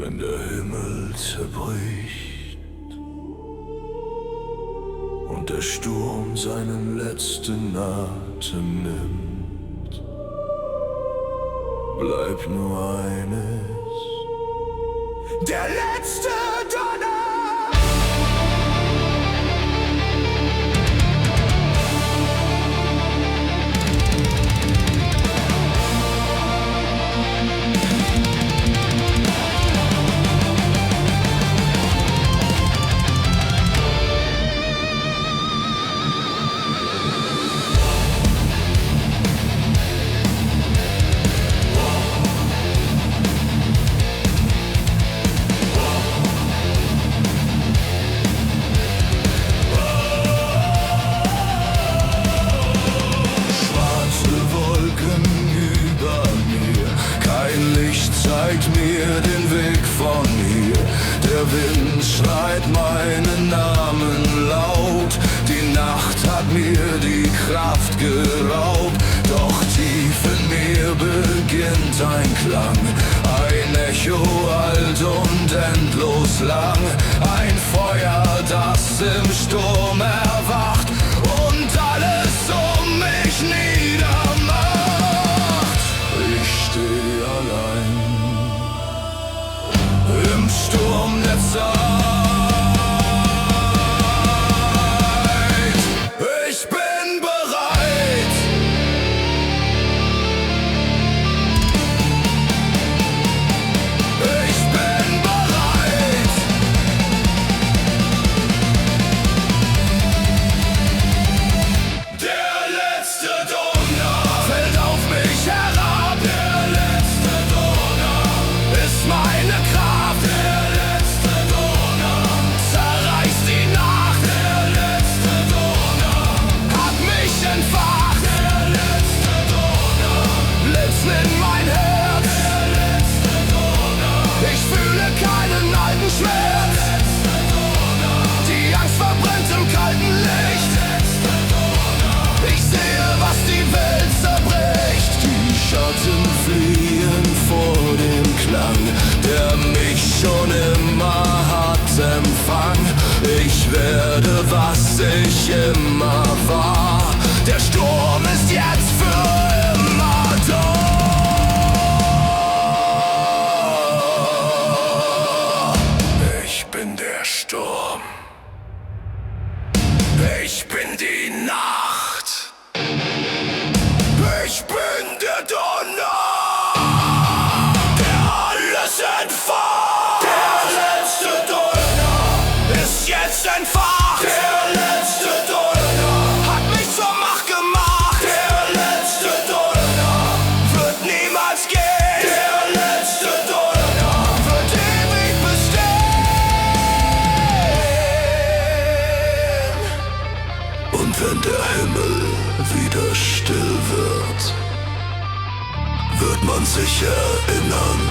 Wenn der Himmel zerbricht und der Sturm seinen letzten Atem nimmt, bleibt nur eines: der letzte Donner. Zeigt mir den Weg von hier. Der Wind schreit meinen Namen laut. Die Nacht hat mir die Kraft geraubt. Doch tief in mir beginnt ein Klang, ein Echo alt und endlos lang. Ein Feuer, das im Sturm erwacht und alles um mich niedermacht. Ich steh allein im Sturm der Zeit. Ich bin bereit. Ich bin bereit. Der letzte Donner fällt auf mich herab. Der letzte Donner ist meine Kraft. In mein Herz. Der letzte Donner. Ich fühle keinen alten Schmerz. Der letzte Donner. Die Angst verbrennt im kalten Licht. Der letzte Donner. Ich sehe, was die Welt zerbricht. Die Schatten fliehen vor dem Klang, der mich schon immer hat empfangen. Ich werde, was ich immer war. Der Sturm ist jetzt für immer da. Ich bin der Sturm. Ich bin die Nacht. Ich bin der Donner, der alles entfacht. Der letzte Donner ist jetzt entfacht. Der letzte Donner hat mich zur Macht gemacht. Der letzte Donner wird niemals gehen. Der letzte Donner wird ewig bestehen. Und wenn der Himmel wieder still wird man sich erinnern,